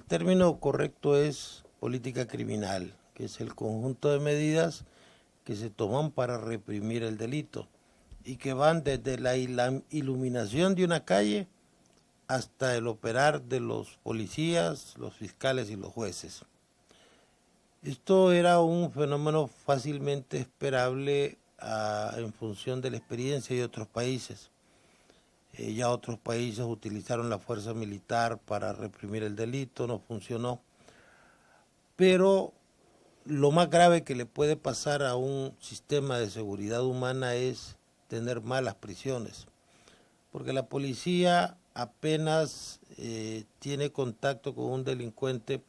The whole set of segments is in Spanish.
término correcto es política criminal, que es el conjunto de medidas que se toman para reprimir el delito y que van desde la iluminación de una calle hasta el operar de los policías, los fiscales y los jueces. Esto era un fenómeno fácilmente esperable en función de la experiencia de otros países. Ya otros países utilizaron la fuerza militar para reprimir el delito, no funcionó. Pero lo más grave que le puede pasar a un sistema de seguridad humana es tener malas prisiones, porque la policía apenas tiene contacto con un delincuente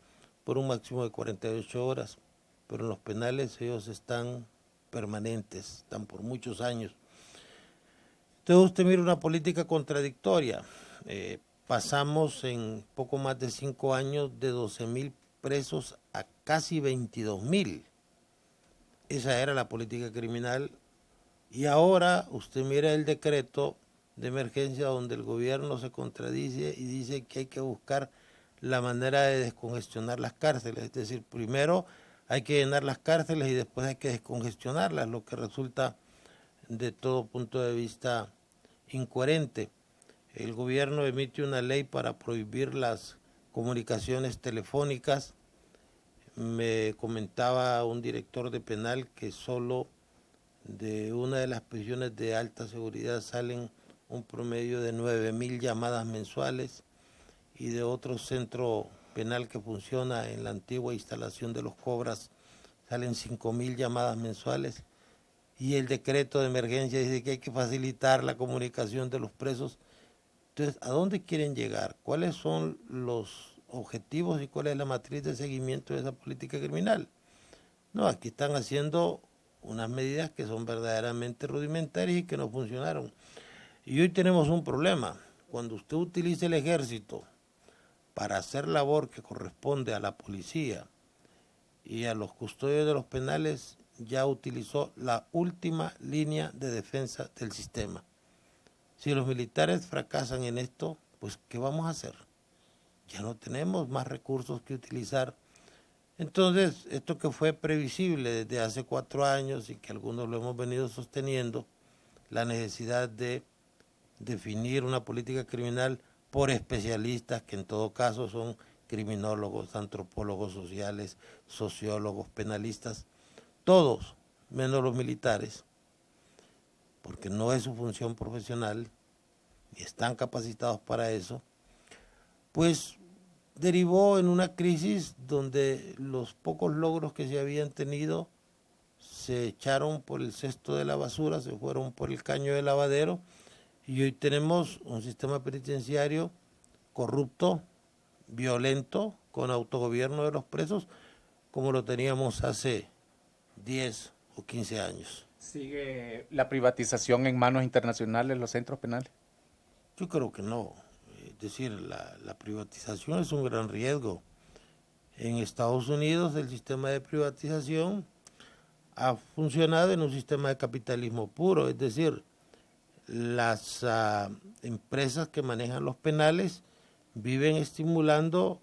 por un máximo de 48 horas, pero en los penales ellos están permanentes, están por muchos años. Entonces usted mira una política contradictoria. Pasamos en poco más de 5 años de 12.000 presos a casi 22.000. Esa era la política criminal. Y ahora usted mira el decreto de emergencia donde el gobierno se contradice y dice que hay que buscar la manera de descongestionar las cárceles. Es decir, primero hay que llenar las cárceles y después hay que descongestionarlas, lo que resulta de todo punto de vista incoherente. El gobierno emite una ley para prohibir las comunicaciones telefónicas. Me comentaba un director de penal que solo de una de las prisiones de alta seguridad salen un promedio de 9.000 llamadas mensuales y de otro centro penal que funciona en la antigua instalación de los Cobras salen 5.000 llamadas mensuales. Y el decreto de emergencia dice que hay que facilitar la comunicación de los presos. Entonces, ¿a dónde quieren llegar? ¿Cuáles son los objetivos y cuál es la matriz de seguimiento de esa política criminal? No, aquí están haciendo unas medidas que son verdaderamente rudimentarias y que no funcionaron. Y hoy tenemos un problema. Cuando usted utiliza el ejército para hacer labor que corresponde a la policía y a los custodios de los penales, ya utilizó la última línea de defensa del sistema. Si los militares fracasan en esto, pues ¿qué vamos a hacer? Ya no tenemos más recursos que utilizar. Entonces, esto que fue previsible desde hace 4 años y que algunos lo hemos venido sosteniendo, la necesidad de definir una política criminal por especialistas que en todo caso son criminólogos, antropólogos sociales, sociólogos, penalistas, todos, menos los militares, porque no es su función profesional, ni están capacitados para eso, pues derivó en una crisis donde los pocos logros que se habían tenido se echaron por el cesto de la basura, se fueron por el caño de lavadero, y hoy tenemos un sistema penitenciario corrupto, violento, con autogobierno de los presos, como lo teníamos hace 10 o 15 años. ¿Sigue la privatización en manos internacionales los centros penales? Yo creo que no. Es decir, la privatización es un gran riesgo. En Estados Unidos el sistema de privatización ha funcionado en un sistema de capitalismo puro, es decir, las empresas que manejan los penales viven estimulando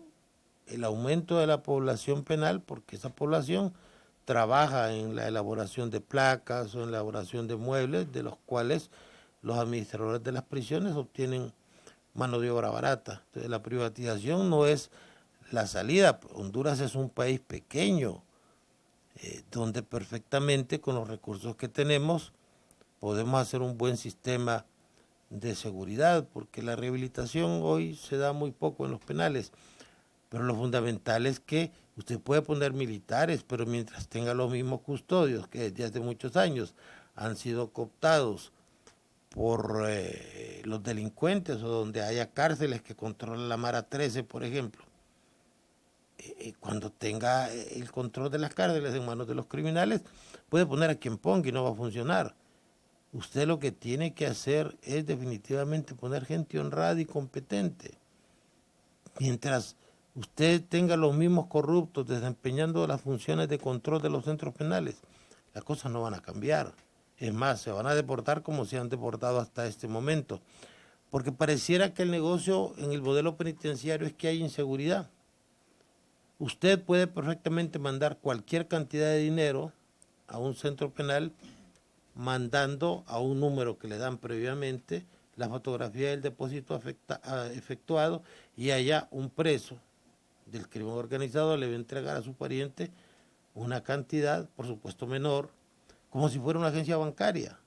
el aumento de la población penal porque esa población trabaja en la elaboración de placas o en la elaboración de muebles, de los cuales los administradores de las prisiones obtienen mano de obra barata. Entonces, la privatización no es la salida. Honduras es un país pequeño, donde perfectamente con los recursos que tenemos podemos hacer un buen sistema de seguridad, porque la rehabilitación hoy se da muy poco en los penales. Pero lo fundamental es que usted puede poner militares, pero mientras tenga los mismos custodios que desde hace muchos años han sido cooptados por los delincuentes o donde haya cárceles que controlan la Mara 13, por ejemplo, cuando tenga el control de las cárceles en manos de los criminales, puede poner a quien ponga y no va a funcionar. Usted lo que tiene que hacer es definitivamente poner gente honrada y competente. Mientras usted tenga los mismos corruptos desempeñando las funciones de control de los centros penales, las cosas no van a cambiar. Es más, se van a deportar como se han deportado hasta este momento. Porque pareciera que el negocio en el modelo penitenciario es que hay inseguridad. Usted puede perfectamente mandar cualquier cantidad de dinero a un centro penal mandando a un número que le dan previamente la fotografía del depósito efectuado, y allá un preso del crimen organizado le va a entregar a su pariente una cantidad, por supuesto menor, como si fuera una agencia bancaria.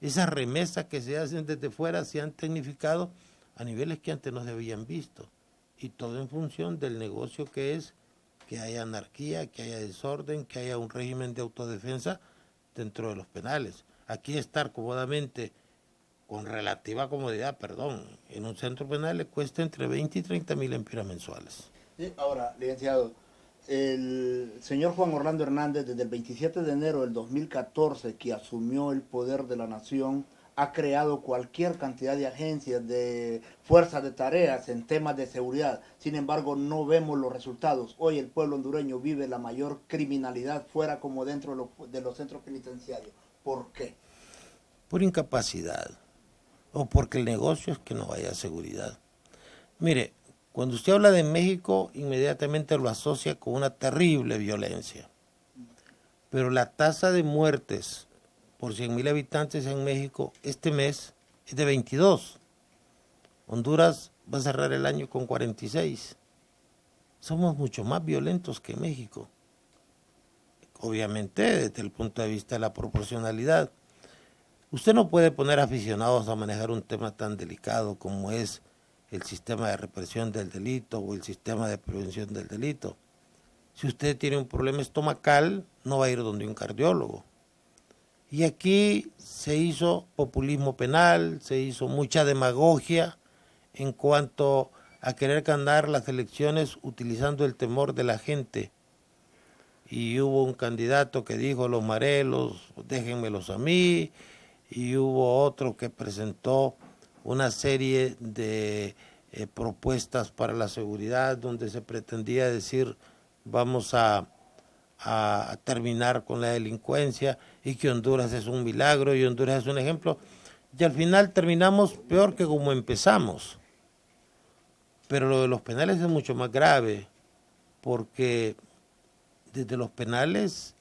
Esas remesas que se hacen desde fuera se han tecnificado a niveles que antes no se habían visto, y todo en función del negocio que es que haya anarquía, que haya desorden, que haya un régimen de autodefensa dentro de los penales. Aquí estar cómodamente, con relativa comodidad, en un centro penal le cuesta entre 20 y 30 mil empiras mensuales. Sí, ahora, licenciado, el señor Juan Orlando Hernández, desde el 27 de enero del 2014, que asumió el poder de la nación, ha creado cualquier cantidad de agencias, de fuerzas de tareas en temas de seguridad. Sin embargo, no vemos los resultados. Hoy el pueblo hondureño vive la mayor criminalidad fuera como dentro de los centros penitenciarios. ¿Por qué? Por incapacidad, o porque el negocio es que no haya seguridad. Mire, cuando usted habla de México, inmediatamente lo asocia con una terrible violencia. Pero la tasa de muertes por 100.000 habitantes en México este mes es de 22. Honduras va a cerrar el año con 46. Somos mucho más violentos que México. Obviamente, desde el punto de vista de la proporcionalidad. Usted no puede poner aficionados a manejar un tema tan delicado como es el sistema de represión del delito o el sistema de prevención del delito. Si usted tiene un problema estomacal, no va a ir donde un cardiólogo. Y aquí se hizo populismo penal, se hizo mucha demagogia en cuanto a querer ganar las elecciones utilizando el temor de la gente. Y hubo un candidato que dijo: los marelos, déjenmelos a mí. Y hubo otro que presentó una serie de propuestas para la seguridad donde se pretendía decir: vamos a terminar con la delincuencia, y que Honduras es un milagro y Honduras es un ejemplo. Y al final terminamos peor que como empezamos. Pero lo de los penales es mucho más grave, porque desde los penales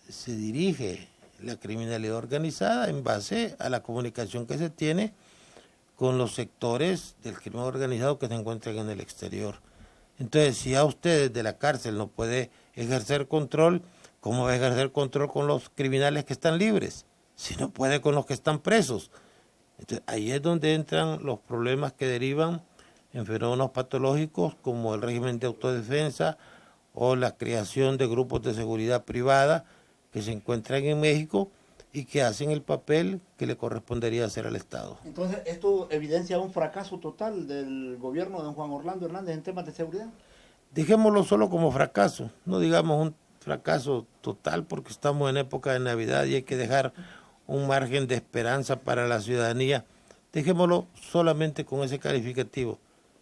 se dirige la criminalidad organizada en base a la comunicación que se tiene con los sectores del crimen organizado que se encuentran en el exterior. Entonces, si a usted desde la cárcel no puede ejercer control, ¿cómo va a ejercer control con los criminales que están libres? Si no puede con los que están presos. Entonces, ahí es donde entran los problemas que derivan en fenómenos patológicos como el régimen de autodefensa o la creación de grupos de seguridad privada que se encuentran en México y que hacen el papel que le correspondería hacer al Estado. Entonces, ¿esto evidencia un fracaso total del gobierno de don Juan Orlando Hernández en temas de seguridad? Dejémoslo solo como fracaso, no digamos un fracaso total, porque estamos en época de Navidad y hay que dejar un margen de esperanza para la ciudadanía. Dejémoslo solamente con ese calificativo.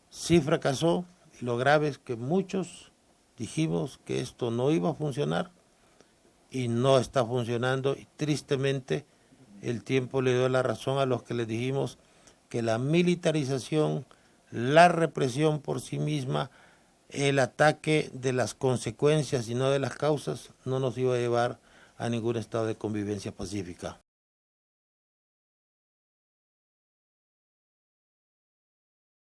Sí fracasó, y lo grave es que muchos dijimos que esto no iba a funcionar y no está funcionando, y tristemente el tiempo le dio la razón a los que les dijimos que la militarización, la represión por sí misma, el ataque de las consecuencias y no de las causas, no nos iba a llevar a ningún estado de convivencia pacífica.